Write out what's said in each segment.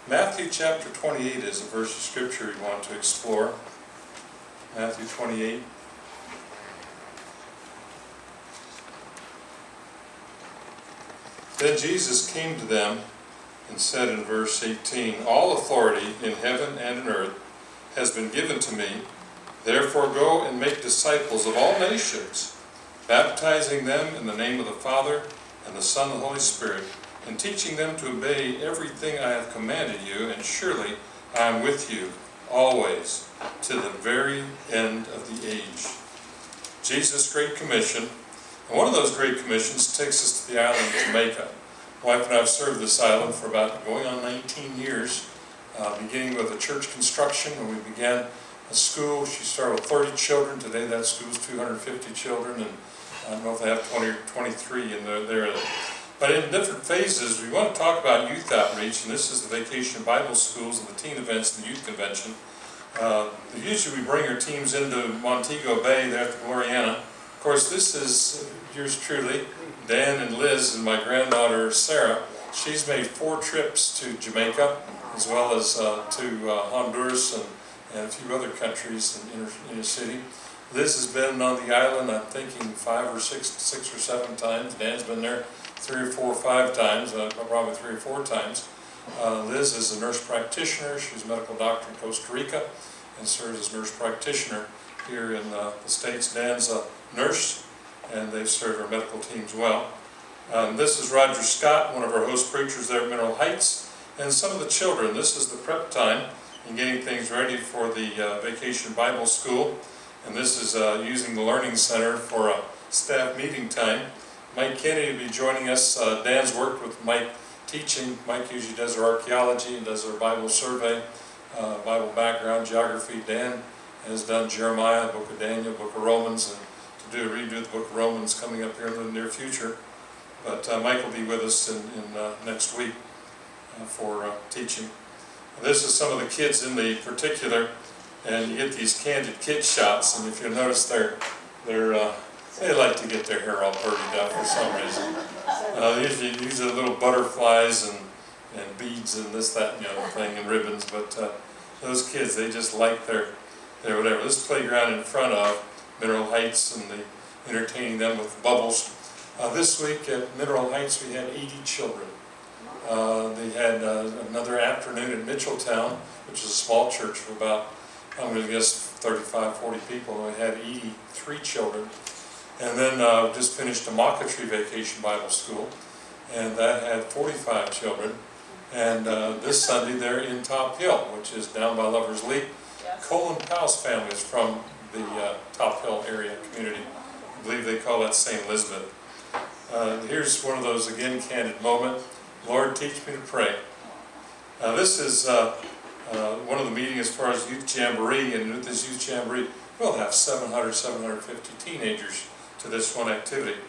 Matthew chapter 28 is a verse of scripture we want to explore. Matthew 28. Then Jesus came to them and said in verse 18, "All authority in heaven and in earth has been given to me. Therefore go and make disciples of all nations, baptizing them in the name of the Father and the Son and the Holy Spirit, and teaching them to obey everything I have commanded you, and surely I am with you always to the very end of the age." Jesus' Great Commission. And one of those Great Commissions takes us to the island of Jamaica. My wife and I have served this island for about going on 19 years, beginning with a church construction when we began a school. She started with 30 children. Today that school's 250 children, and I don't know if they have 20 or 23 in there. But in different phases, we want to talk about youth outreach, and this is the Vacation Bible Schools and the teen events and the youth convention. Usually we bring our teams into Montego Bay there at the Gloriana. Of course, this is yours truly, Dan and Liz, and my granddaughter Sarah. She's made 4 trips to Jamaica, as well as to Honduras and a few other countries in inner city. Liz has been on the island, I'm thinking 5 or 6 or 7 times. Dan's been there 3 or 4 or 5 times, probably 3 or 4 times. Liz is a nurse practitioner. She's a medical doctor in Costa Rica and serves as nurse practitioner here in the States. Dan's a nurse, and they serve our medical teams well. This is Roger Scott, one of our host preachers there at Mineral Heights, and some of the children. This is the prep time in getting things ready for the Vacation Bible School, and this is using the Learning Center for a staff meeting time. Mike Kennedy will be joining us. Dan's worked with Mike teaching. Mike usually does our archaeology and does our Bible survey, Bible background, geography. Dan has done Jeremiah, Book of Daniel, Book of Romans, and to redo the Book of Romans coming up here in the near future. But Mike will be with us in next week for teaching. This is some of the kids in the particular, and you get these candid kid shots, and if you notice they like to get their hair all birdied up for some reason. Usually little butterflies and beads and this, that, and the other thing, and ribbons, but those kids, they just like their whatever. This playground in front of Mineral Heights, and entertaining them with bubbles. This week at Mineral Heights we had 80 children. They had another afternoon at Mitchelltown, which is a small church of about, I'm going to guess 35, 40 people. We had 83 children. And then just finished a Mockatry Vacation Bible School, and that had 45 children. And this Sunday they're in Top Hill, which is down by Lover's Leap. Yes. Colin Powell's family is from the Top Hill area community. I believe they call that St. Elizabeth. Here's one of those, again, candid moment. Lord, teach me to pray. This is one of the meetings as far as Youth Jamboree, and with this Youth Jamboree, we'll have 700, 750 teenagers to this one activity.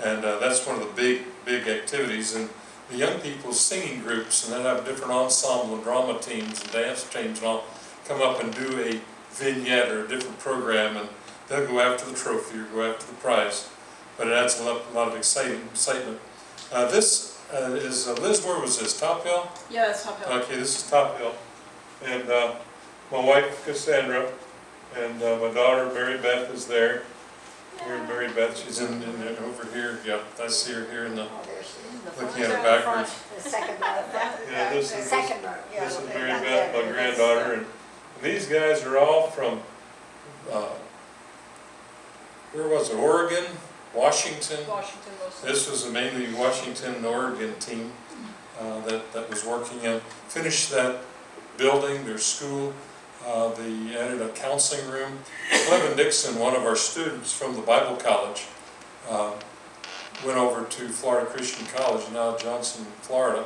And that's one of the big activities. And the young people's singing groups, and they have different ensemble and drama teams and dance teams and all, come up and do a vignette or a different program, and they'll go after the trophy or go after the prize. But it adds a lot of excitement. This is, Liz, where was this? Top Hill? Yeah, it's Top Hill. Okay, this is Top Hill. And my wife, Cassandra, and my daughter, Mary Beth, is there. Here's Mary Beth. She's in over here. Yeah, I see her here in the, looking at her backwards. The second row. Yeah, this is Mary Beth, my Yeah. granddaughter. And these guys are all from, where was it, Oregon, Washington. Washington mostly. This was a mainly Washington and Oregon team that was working in. Finished that building, their school. They added a counseling room. Clevin Dixon, one of our students from the Bible College, went over to Florida Christian College, now Johnson, Florida,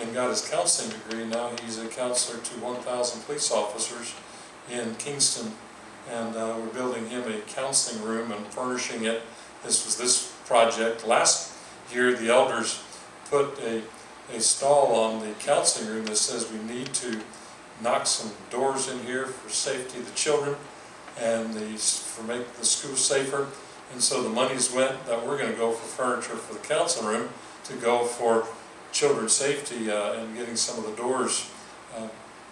and got his counseling degree. Now he's a counselor to 1,000 police officers in Kingston, and we're building him a counseling room and furnishing it. This was this project. Last year the elders put a stall on the counseling room that says we need to knock some doors in here for safety of the children and for make the school safer. And so the monies went that we're going to go for furniture for the council room to go for children's safety and getting some of the doors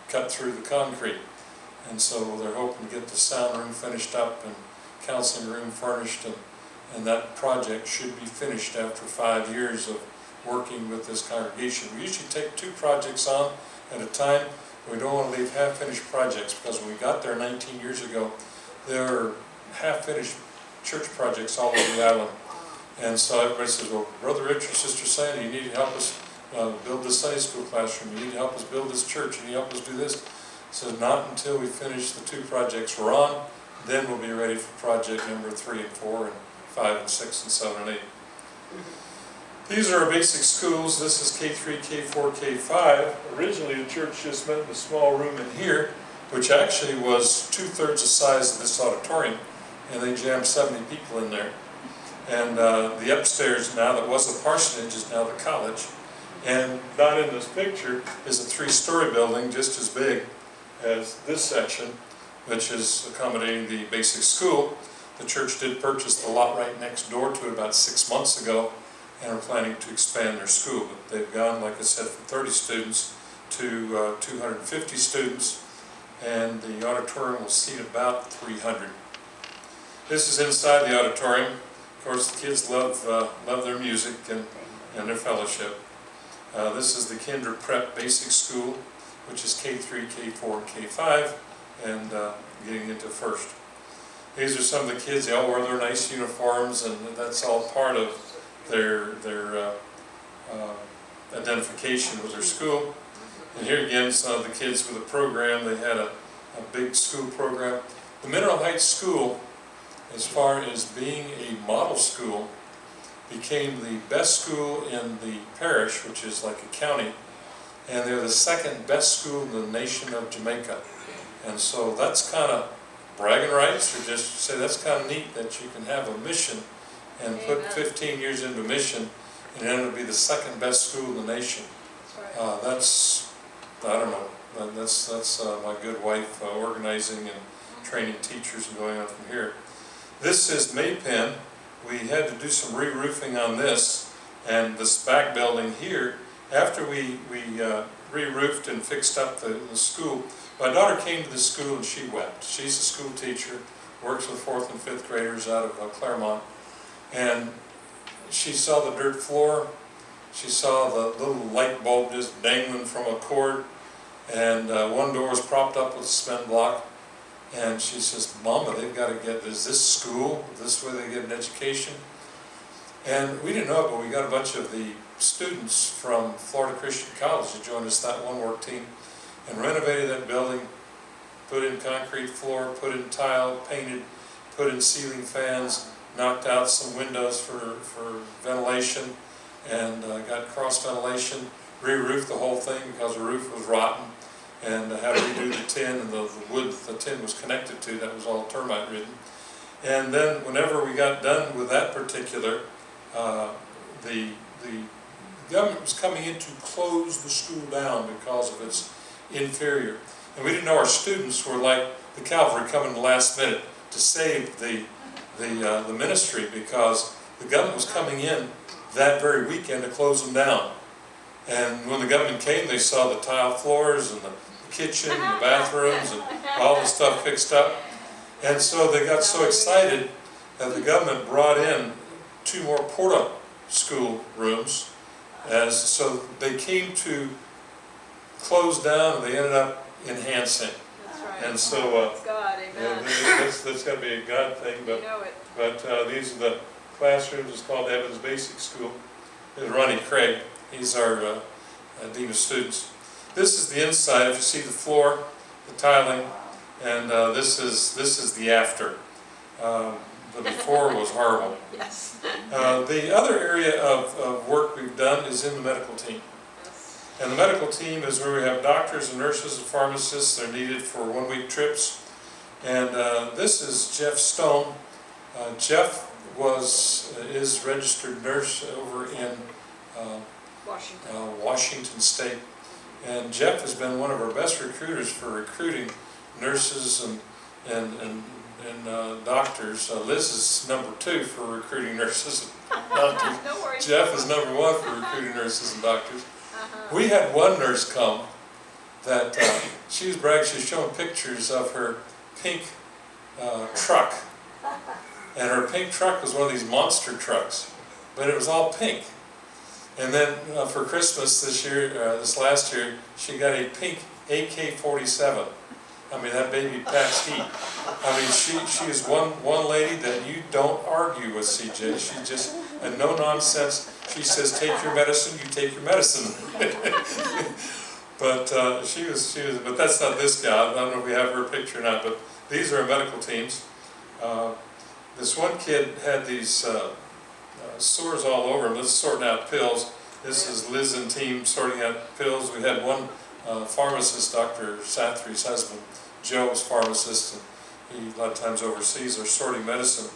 cut through the concrete. And so they're hoping to get the sound room finished up and counseling room furnished, and that project should be finished after 5 years of working with this congregation. We usually take 2 projects on at a time. We don't want to leave half-finished projects, because when we got there 19 years ago, there were half-finished church projects all over the island. And so everybody says, well, Brother Rich or Sister Sandy, you need to help us build this Sunday school classroom. You need to help us build this church. You need to help us do this. So not until we finish the 2 projects we're on, then we'll be ready for project number 3 and 4 and 5 and 6 and 7 and 8. These are our basic schools. This is K3, K4, K5. Originally the church just met in a small room in here, which actually was 2/3 the size of this auditorium, and they jammed 70 people in there. And the upstairs now that was a parsonage is now the college. And not in this picture is a 3-story building just as big as this section, which is accommodating the basic school. The church did purchase the lot right next door to it about 6 months ago, and are planning to expand their school. But they've gone, like I said, from 30 students to 250 students, and the auditorium will seat about 300. This is inside the auditorium. Of course, the kids love their music and their fellowship. This is the Kinder Prep Basic School, which is K3, K4, and K5, and getting into first. These are some of the kids. They all wear their nice uniforms, and that's all part of their identification with their school. And here again, some of the kids with a program. They had a big school program. The Mineral Heights School, as far as being a model school, became the best school in the parish, which is like a county, and they're the 2nd best school in the nation of Jamaica. And so that's kind of bragging rights, or just say that's kind of neat that you can have a mission and put 15 years into mission and end up be the 2nd best school in the nation. That's, I don't know, that's my good wife organizing and training teachers and going on from here. This is Maypen. We had to do some re-roofing on this, and this back building here, after we re-roofed and fixed up the school, my daughter came to the school and she wept. She's a school teacher, works with 4th and 5th graders out of Claremont, and she saw the dirt floor, she saw the little light bulb just dangling from a cord, and one door was propped up with a cement block. And she says, Mama, they've got to get, is this school? Is this where they get an education? And we didn't know it, but we got a bunch of the students from Florida Christian College that joined us, that one work team, and renovated that building, put in concrete floor, put in tile, painted, put in ceiling fans, knocked out some windows for ventilation, and got cross ventilation, re-roofed the whole thing because the roof was rotten, and had to redo the tin, and the wood the tin was connected to, that was all termite ridden. And then whenever we got done with that particular, the government was coming in to close the school down because of its inferior. And we didn't know our students were like the cavalry coming the last minute to save the ministry, because the government was coming in that very weekend to close them down. And when the government came, they saw the tile floors and the kitchen and the bathrooms and all the stuff fixed up. And so they got so excited that the government brought in 2 more Porta school rooms. So they came to close down, and they ended up enhancing. That's right. And so It's God, amen. that's got to be a God thing. But, you know it. but these are the classrooms. It's called Evans Basic School. There's Ronnie Craig. He's our Dean of Students. This is the inside. If you see the floor, the tiling, and this is the after. The before was horrible. Yes. The other area of work we've done is in the medical team. Yes. And the medical team is where we have doctors and nurses and pharmacists. They're needed for 1-week trips. And this is Jeff Stone. Jeff is registered nurse over in Washington State. And Jeff has been one of our best recruiters for recruiting nurses and doctors. Liz is number 2 for recruiting nurses and doctors. No worries. Jeff is number 1 for recruiting nurses and doctors. We had one nurse come that she was bragging, she was showing pictures of her pink truck. And her pink truck was one of these monster trucks, but it was all pink. And then for Christmas this last year, she got a pink AK-47. I mean, that baby packs heat. I mean, she is one lady that you don't argue with, CJ. She just, and no nonsense. She says, take your medicine, you take your medicine. But but that's not this gal. I don't know if we have her picture or not, but these are our medical teams. This one kid had these sores all over him. This is sorting out pills. This is Liz and team sorting out pills. We had one pharmacist, Dr. Sathrie's husband, Joe's pharmacist, and he a lot of times oversees our sorting medicine.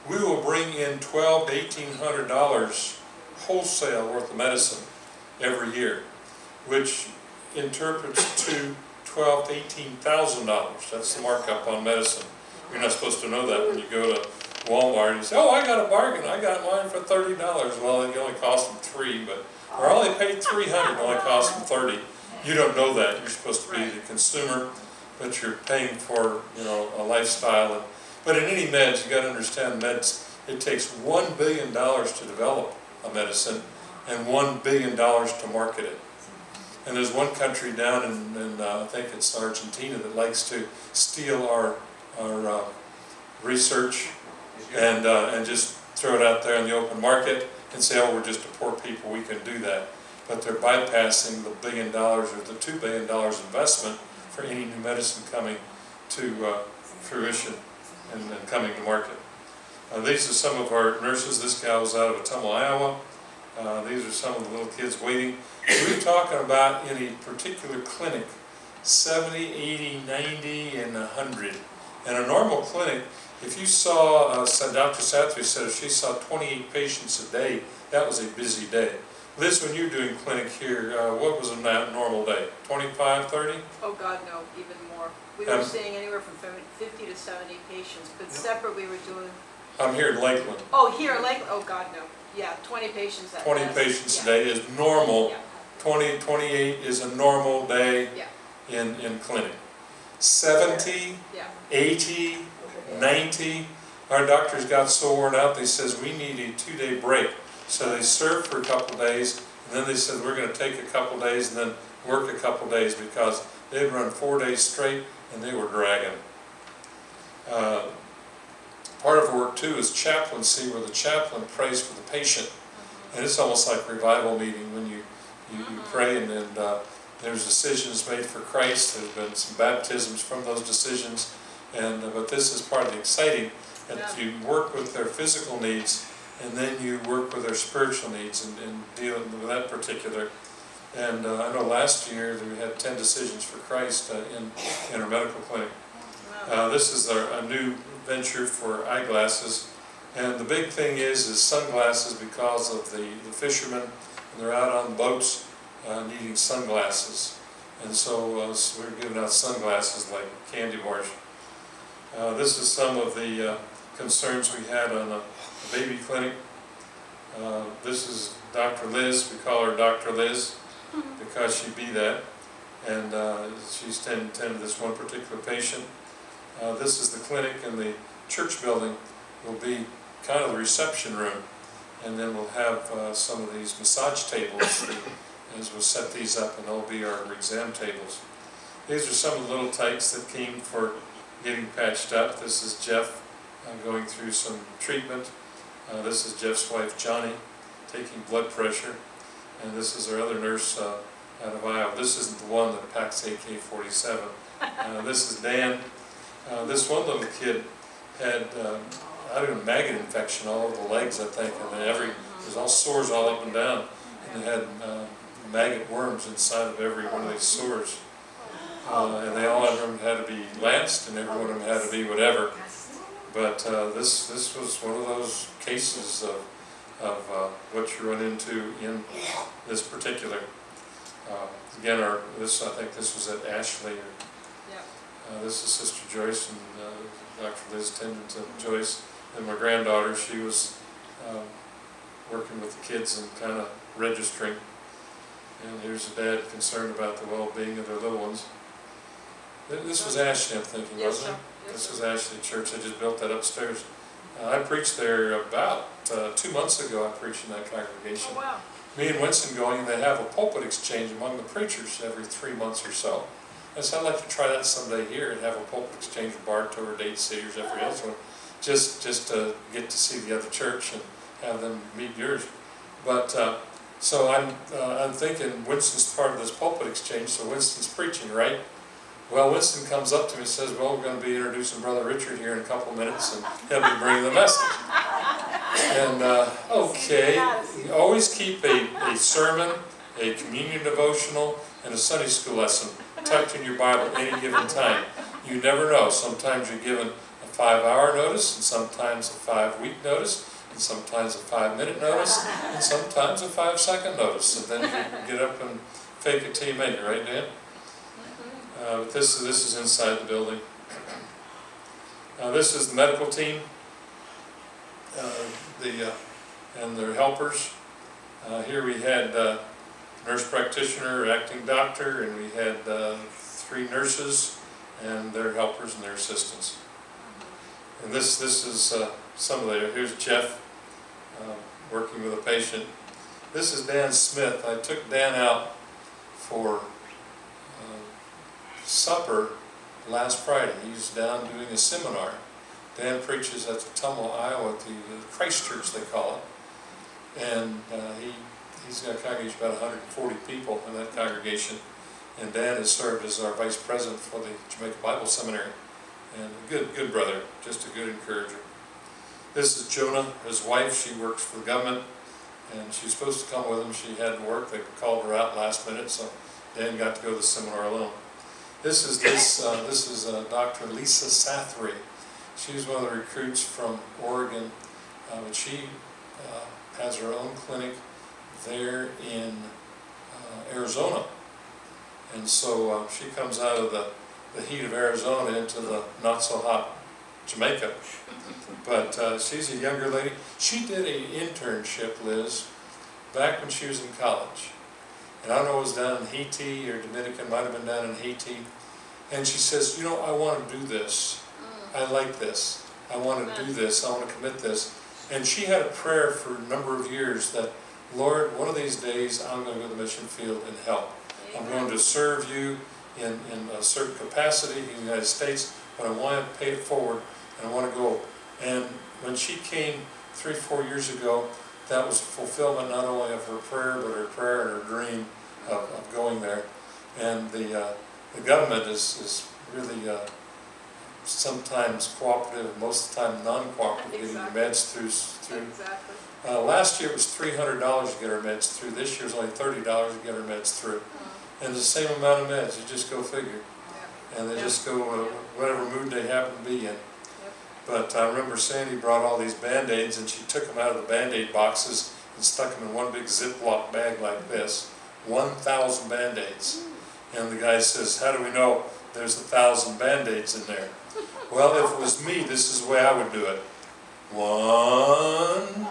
We will bring in $1,200 to $1,800 wholesale worth of medicine every year, which interprets to $12,000 to $18,000. That's the markup on medicine. You're not supposed to know that when you go to Walmart and you say, oh, I got a bargain, I got mine for $30. Well, it only cost them $3, or I only paid $300, it only cost them $30. You don't know that. You're supposed to be the consumer, but you're paying for, a lifestyle. But in any meds, you got to understand meds. It takes $1 billion to develop a medicine and $1 billion to market it. And there's one country down in I think it's Argentina, that likes to steal our research and just throw it out there in the open market and say, oh, we're just a poor people, we can do that. But they're bypassing the $1 billion or the $2 billion investment for any new medicine coming to fruition and coming to market. These are some of our nurses. This gal was out of Ottumwa, Iowa. These are some of the little kids waiting. We're talking about in a particular clinic, 70, 80, 90, and 100. In a normal clinic, if you saw, Dr. Sathry said if she saw 28 patients a day, that was a busy day. Liz, when you're doing clinic here, what was a normal day? 25, 30? Oh God, no, even more. We were seeing anywhere from 50 to 70 patients, but separate we were doing. I'm here in Lakeland. Oh, here in Lakeland, oh God, no. Yeah, 20 patients at 20 patients a day is normal. Yeah. 20, 28 is a normal day in clinic. 70, 80, 90, our doctors got so worn out, they says we need a 2-day break. So they served for a couple days, and then they said we're going to take a couple days and then work a couple days, because they'd run 4 days straight and they were dragging. Part of work too is chaplaincy, where the chaplain prays for the patient. And it's almost like revival meeting when you pray, and there's decisions made for Christ. There's been some baptisms from those decisions, but this is part of the exciting, that you work with their physical needs, and then you work with their spiritual needs and dealing with that particular. And I know last year that we had 10 decisions for Christ in our medical clinic. This is a new venture for eyeglasses, and the big thing is sunglasses, because of the fishermen, and they're out on boats needing sunglasses, and so we're giving out sunglasses like candy bars. This is some of the concerns we had on a baby clinic. This is Dr. Liz. We call her Dr. Liz because she be that, and she's tending to this one particular patient. This is the clinic, and the church building will be kind of the reception room, and then we'll have some of these massage tables as we'll set these up, and they'll be our exam tables. These are some of the little tykes that came for getting patched up. This is Jeff going through some treatment. This is Jeff's wife Johnny taking blood pressure, and this is our other nurse out of Iowa. This isn't the one that packs AK-47. This is Dan. This one little kid had maggot infection all over the legs, I think, and there's all sores all up and down, and they had maggot worms inside of every one of these sores. And they all of them had to be lanced, and every one of them had to be whatever. But this was one of those cases of what you run into in this particular. Again, I think this was at Ashley. This is Sister Joyce, and Dr. Liz tended to Joyce. And my granddaughter, she was working with the kids and kind of registering. And here's a dad concerned about the well-being of their little ones. This was Ashley, I'm thinking, Yes, wasn't sir. it? Yes, This sir. was Ashley Church. They just built that upstairs. I preached there about 2 months ago. I preached in that congregation. Oh, wow. Me and Winston going, they have a pulpit exchange among the preachers every 3 months or so. I said, I'd like to try that someday here and have a pulpit exchange with Bartow or Date Cedars, every other one, just to get to see the other church and have them meet yours. But so I'm thinking Winston's part of this pulpit exchange, so Winston's preaching, right? Well, Winston comes up to me and says, well, we're going to be introducing Brother Richard here in a couple of minutes, and he'll be bringing the message. And okay, you always keep a sermon, a communion devotional, and a Sunday school lesson tucked in your Bible at any given time. You never know. Sometimes you're given a 5-hour notice, and sometimes a 5-week notice, and sometimes a 5-minute notice, and sometimes a 5-second notice. And then you can get up and fake it till you make it, right, Dan? But this is inside the building. This is the medical team, and their helpers. Here we had nurse practitioner, acting doctor, and we had 3 nurses and their helpers and their assistants. And this is some of the. Here's Jeff working with a patient. This is Dan Smith. I took Dan out for supper last Friday. He's down doing a seminar. Dan preaches at Tumwa, Iowa, at the Christ Church, they call it. And he's got a congregation of about 140 people in that congregation. And Dan has served as our vice president for the Jamaica Bible Seminary. And a good brother, just a good encourager. This is Jonah, his wife. She works for the government, and she was supposed to come with him. She had to work. They called her out last minute, so Dan got to go to the seminar alone. This is Dr. Lisa Sathry. She's one of the recruits from Oregon, but she has her own clinic there in Arizona. And so she comes out of the heat of Arizona into the not so hot Jamaica. But she's a younger lady. She did an internship, Liz, back when she was in college. And I don't know if it was down in Haiti or Dominican, might have been down in Haiti. And she says, you know, I want to do this. I like this. I want to do this. I want to commit this. And she had a prayer for a number of years that, Lord, one of these days I'm going to go to the mission field and help. I'm going to serve you in a certain capacity in the United States, but I want to pay it forward and I want to go. And when she came 3-4 years ago, that was a fulfillment not only of her prayer, but her prayer and her dream of going there. And the government is really sometimes cooperative, most of the time non-cooperative, getting your meds through. Exactly. Last year it was $300 to get our meds through. This year it's only $30 to get our meds through. And the same amount of meds, you just go figure. And they just go whatever mood they happen to be in. But I remember Sandy brought all these Band-Aids, and she took them out of the Band-Aid boxes and stuck them in one big Ziploc bag like this. 1,000 Band-Aids. And the guy says, how do we know there's 1,000 Band-Aids in there? Well, if it was me, this is the way I would do it. 1,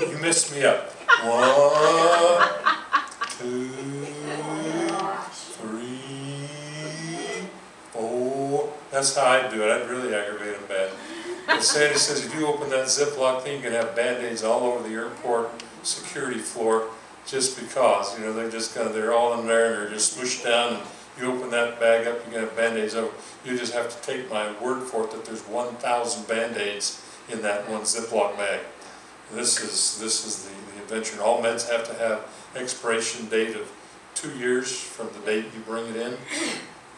2, you missed me up. 1, 2, 3, 4. That's how I'd do it. I'd really aggravate them bad. But Sandy says if you open that Ziploc thing, you can have Band-Aids all over the airport security floor just because, you know, they're all in there and they're just smooshed down, and you open that bag up, you're going to have Band-Aids over. You just have to take my word for it that there's 1,000 Band-Aids in that one Ziploc bag. And this is the adventure. And all meds have to have expiration date of 2 years from the date you bring it in.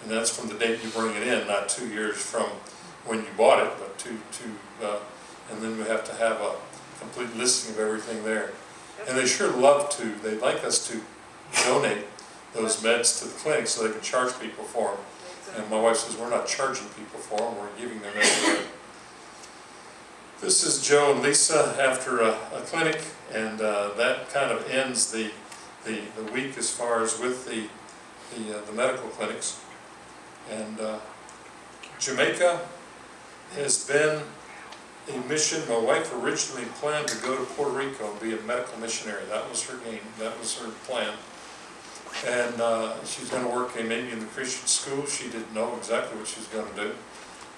And that's from the date you bring it in, not 2 years from when you bought it, but and then we have to have a complete listing of everything there. And they sure love to, they'd like us to donate those meds to the clinic so they can charge people for them. And my wife says, we're not charging people for them, we're giving them meds away. This is Joe and Lisa after a clinic, and that kind of ends the week as far as with the medical clinics. And Jamaica has been a mission. My wife originally planned to go to Puerto Rico and be a medical missionary. That was her game, that was her plan. And she was going to work maybe in the Christian school. She didn't know exactly what she was going to do.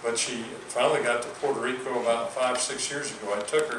But she finally got to Puerto Rico about 5-6 years ago. I took her